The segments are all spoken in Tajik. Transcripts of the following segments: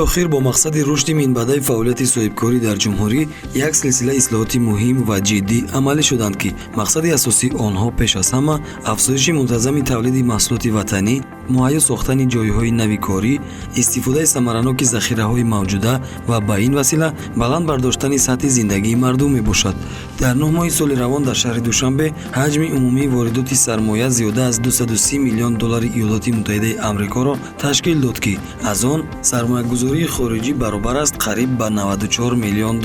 охир бо мақсади рушди минбаъдаи фаъолияти соҳибкорӣ дар ҷумҳурӣ як силсила ислоҳоти муҳим ва ҷиддӣ амалӣ шуданд, ки мақсади асосии онҳо пеш аз ҳама афзоиши мунтазами тавлиди маҳсулоти ватанӣ, муҳайё сохтани ҷойҳои нави корӣ, истифодаи самараноки захираҳои мавҷуда ва ба ин васила баланд бардоштани сатҳи зиндагии мардум мебошад. дар 9 моҳи соли равон дар шаҳри Душанбе ҳаҷми умумии воридоти сармоя зиёда аз $230 миллион Иёлоти Муттаҳидаи Амрикоро ташкил дод, ки аз он сармоягузории хориҷӣ баробар аст қариб ба $94 миллион.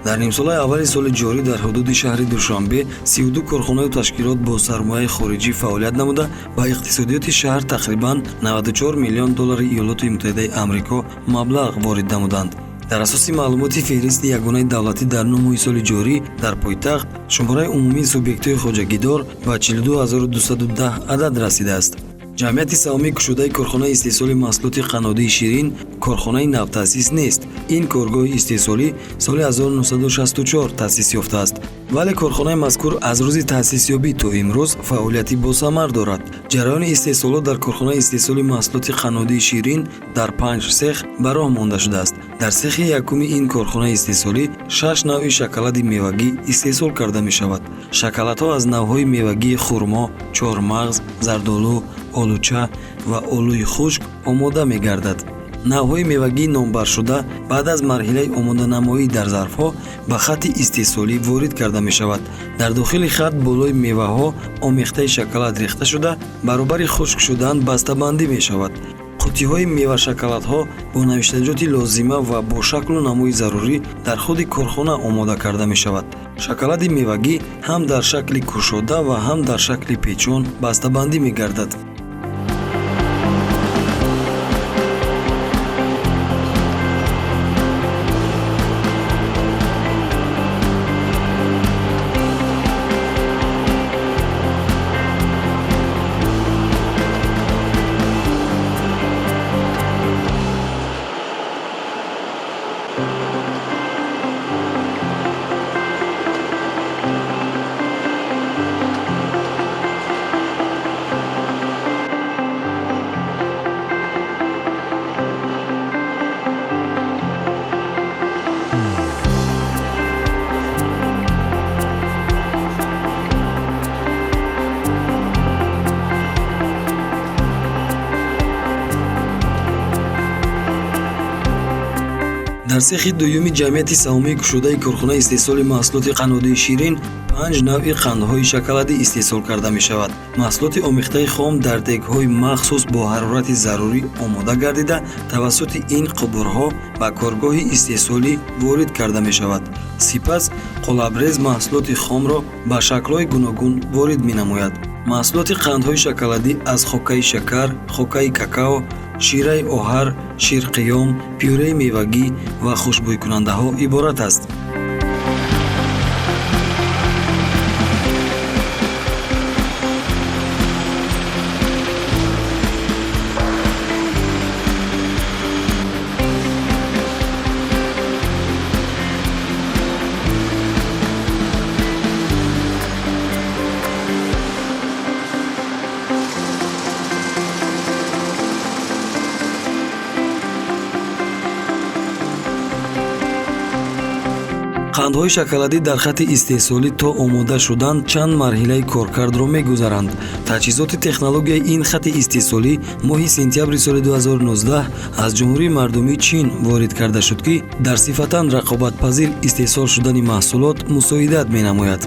дар нимсолаи аввали соли ҷорӣ дар ҳудуди шаҳри Душанбе 32 корхонаи ташкилот бо сармояи хориҷӣ фаъолият намуда ба иқтисодиёти шаҳр тақрибан $94 миллион Иёлоти Муттаҳидаи Амрико маблағ ворид намуданд. дар асоси маълумоти феҳристи ягонаи давлатӣ дар 9 моҳи соли ҷорӣ дар пойтахт шумораи умумии субъектҳои хоҷагидор ба 42210 адад расидааст. ҷамъияти саҳмии кушодаи корхонаи истеҳсоли маҳсулоти қаннодии ширин корхонаи навтаъсис нест. ин коргоҳи истеҳсолӣ соли 1964 таъсис ёфтааст, вале корхонаи мазкур аз рӯзи таъсисёбӣ то имрӯз фаъолияти босамар дорад. ҷараёни истеҳсолот дар корхонаи истеҳсоли маҳсулоти қаннодии ширин дар 5 сех ба роҳ монда шудааст. дар сехи якуми ин корхонаи истеҳсолӣ 6 навъи шоколади мевагӣ истеҳсол карда мешавад. шоколадҳо аз навъҳои мевагии хурмо, чормағз, зардолу, олуча ва олӯи хушк омода мегардад. навъҳои мевагии номбаршуда баъд аз марҳилаи омоданамоӣ дар зарфҳо ба хатти истеҳсолӣ ворид карда мешавад. дар дохили хат болои меваҳо омехтаи шоколад рехта шуда баробари хушк шудан бастабандӣ мешавад. қуттиҳои мевашоколадҳо бо навиштаҷоти лозима ва бо шаклу намои зарурӣ дар худи корхона омода карда мешавад. шоколади мевагӣ ҳам дар шакли кушода ва ҳам дар шакли печон бастабандӣ мегардад. дар сехи дуюми ҷамъияти саҳмии кушодаи корхонаи истеҳсоли маҳсулоти қаннодии ширин 5 навъи қандҳои шоколадӣ истеҳсол карда мешавад. маҳсулоти омехтаи хом дар дегҳои махсус бо ҳарорати зарурӣ омода гардида тавассути ин қубурҳо ба коргоҳи истеҳсолӣ ворид карда мешавад. сипас қолабрез маҳсулоти хомро ба шаклҳои гуногун ворид менамояд. маҳсулоти қандҳои шоколадӣ аз хокаи шакар, хокаи какао, шираи оҳар, ширқиём, пюреи мевагӣ ва хушбӯйкунандаҳо иборат аст. қандҳои шоколадӣ дар хатти истеҳсолӣ то омода шудан чанд марҳилаи коркардро мегузаранд. таҷҳизоти технологияи ин хатти истеҳсолӣ моҳи сентябри соли 2019 аз ҷумҳурии мардумии Чин ворид карда шуд, ки дар сифатан рақобатпазир истеҳсол шудани маҳсулот мусоидат менамояд.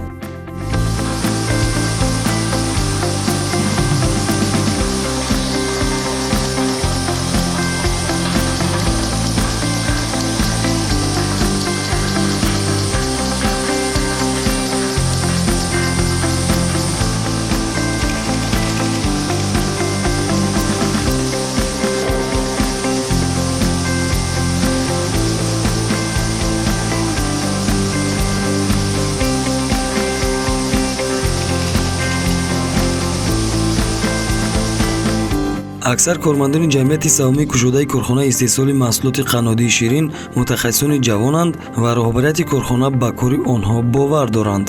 аксар кормандони ҷамъияти саҳмии кушодаи корхонаи истеҳсоли маҳсулоти қаннодии ширин мутахассисони ҷавонанд ва роҳбарияти корхона ба кори онҳо бовар доранд.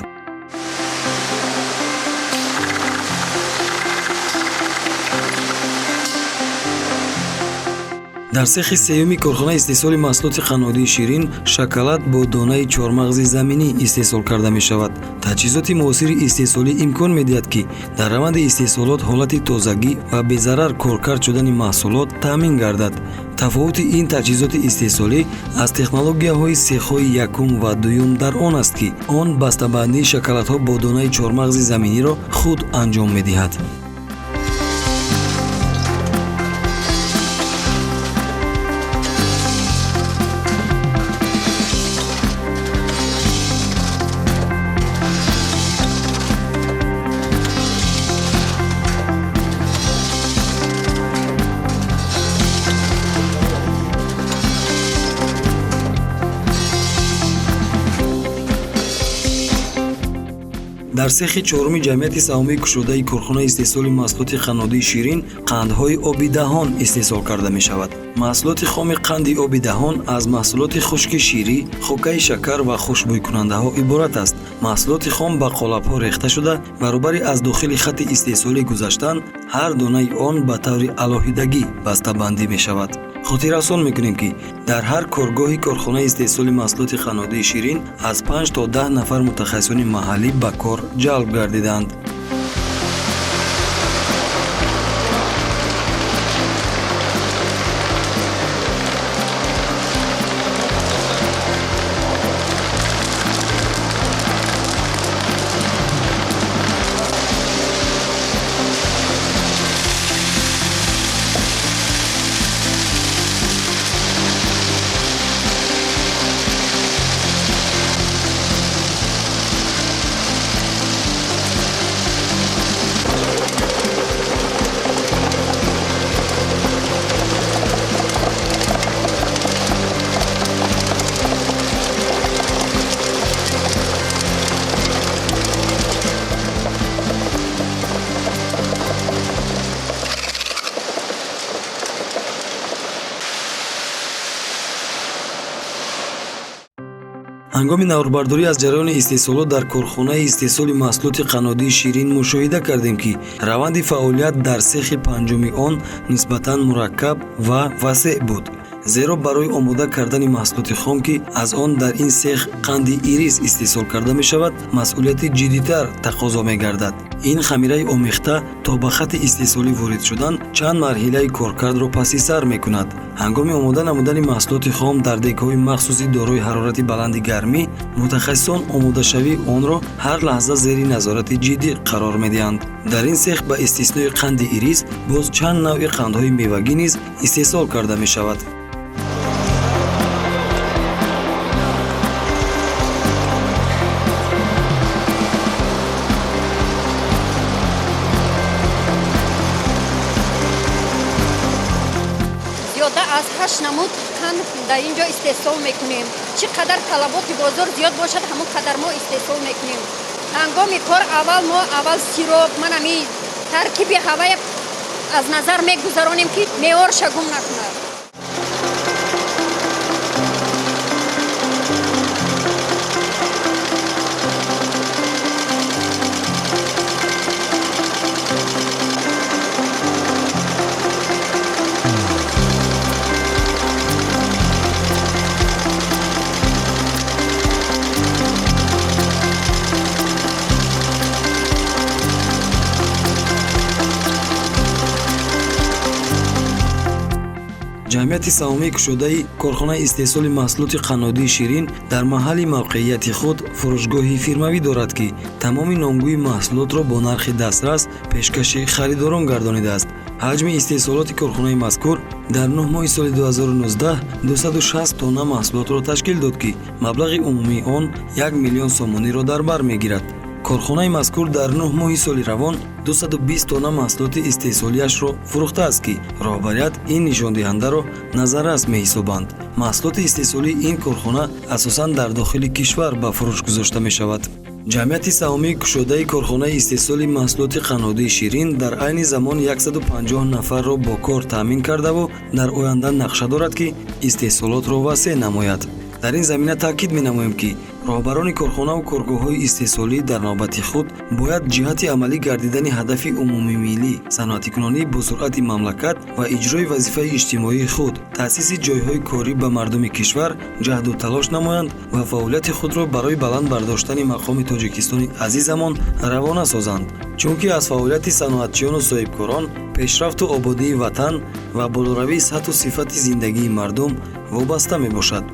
дар сехи сеюми корхонаи истеҳсоли маҳсулоти қаннодии ширин шоколад бо донаи чормағзи заминӣ истеҳсол карда мешавад. Таҷҳизоти муосири истеҳсолӣ имкон медиҳад ки дар раванди истеҳсолот ҳолати тозагӣ ва безарар коркард шудани маҳсулот таъмин гардад. Тафовути ин таҷҳизоти истеҳсолӣ аз технологияҳои сехҳои якум ва дуюм дар он аст ки он бастабандии шоколадҳо бо донаи чормағзи заминиро худ анҷом медиҳад. дар сехи чоруми ҷамъияти саҳомии кушодаи корхонаи истеҳсоли маҳсулоти қаннодии ширин қандҳои оби даҳон истеҳсол карда мешавад. маҳсулоти хоми қанди оби даҳон аз маҳсулоти хушки ширӣ, хокаи шакар ва хушбӯйкунандаҳо иборат аст. маҳсулоти хом ба қолабҳо рехта шуда, баробари аз дохили хатти истеҳсолӣ гузаштан, ҳар донаи он ба таври алоҳидагӣ бастабандӣ мешавад. хотиррасон мекунем ки дар ҳар коргоҳи корхонаи истеҳсоли маҳсулоти қаннодии ширин аз 5 то 10 нафар мутахассисони маҳаллӣ ба кор ҷалб гардиданд. ҳангоми наврбардорӣ аз ҷараёни истеҳсолот дар корхонаи истеҳсоли маҳсулоти қаннодии ширин мушоҳида кардем ки раванди фаъолият дар сехи панҷуми он нисбатан мураккаб ва васеъ буд. зеро барои омода кардани маҳсулоти хом ки аз он дар ин сех қанди ирис истеҳсол карда мешавад, масъулияти ҷиддитар тақозо мегардад. ин хамираи омехта то ба хатти истеҳсолӣ ворид шудан чанд марҳилаи коркардро паси сар мекунад. ҳангоми омода намудани маҳсулоти хом дар дегҳои махсуси дорои ҳарорати баланди гармӣ, мутахассисон омодашавии онро ҳар лаҳза зери назорати ҷиддӣ қарор медиҳанд. дар ин сех ба истиснои қанди ирис боз чанд навъи қандҳои мевагӣ низ истеҳсол карда мешавад. аз 8 намуд қанд дар ин ҷо истеҳсол мекунем. чӣ қадар талаботи бозор зиёд бошад, ҳамон қадар мо истеҳсол мекунем. ҳангоми кор аввал сироп, манами таркиби ҳавая аз назар мегузаронем ки меъёр шагум накунад. ҷамъияти саҳомии кушодаи корхонаи истеҳсоли маҳсулоти қаннодии ширин дар маҳалли мавқеияти худ фурӯшгоҳи фирмавӣ дорад ки тамоми номгӯи маҳсулотро бо нархи дастрас пешкаши харидорон гардонидааст. ҳаҷми истеҳсолоти корхонаи мазкур дар 9 моҳи соли 2019 260 тонна маҳсулотро ташкил дод ки маблағи умумии он 1 миллион сомониро дар бар мегирад. корхонаи мазкур дар 9 моҳи соли равон 220 тонна маҳсулоти истеҳсолиашро фурӯхтааст ки роҳбарият ин нишондиҳандаро назаррас меҳисобанд. маҳсулоти истеҳсолии ин корхона асосан дар дохили кишвар ба фурӯш гузошта мешавад. ҷамъияти саҳомии кушодаи корхонаи истеҳсоли маҳсулоти қаннодии ширин дар айни замон 150 нафарро бо кор таъмин кардаву дар оянда нақша дорад ки истеҳсолотро васеъ намояд. дар ин замина таъкид менамоем ки роҳбарони корхонаву коргоҳҳои истеҳсолӣ дар навбати худ бояд ҷиҳати амалӣ гардидани ҳадафи умумимиллӣ санъатикунонии босуръати мамлакат ва иҷрои вазифаи иҷтимоии худ таъсиси ҷойҳои корӣ ба мардуми кишвар ҷаҳду талош намоянд ва фаъолияти худро барои баланд бардоштани мақоми тоҷикистони азизамон равона созанд, чунки аз фаъолияти саноатчиёну соҳибкорон пешрафту ободии ватан ва болоравии сатҳу сифати зиндагии мардум вобаста мебошад.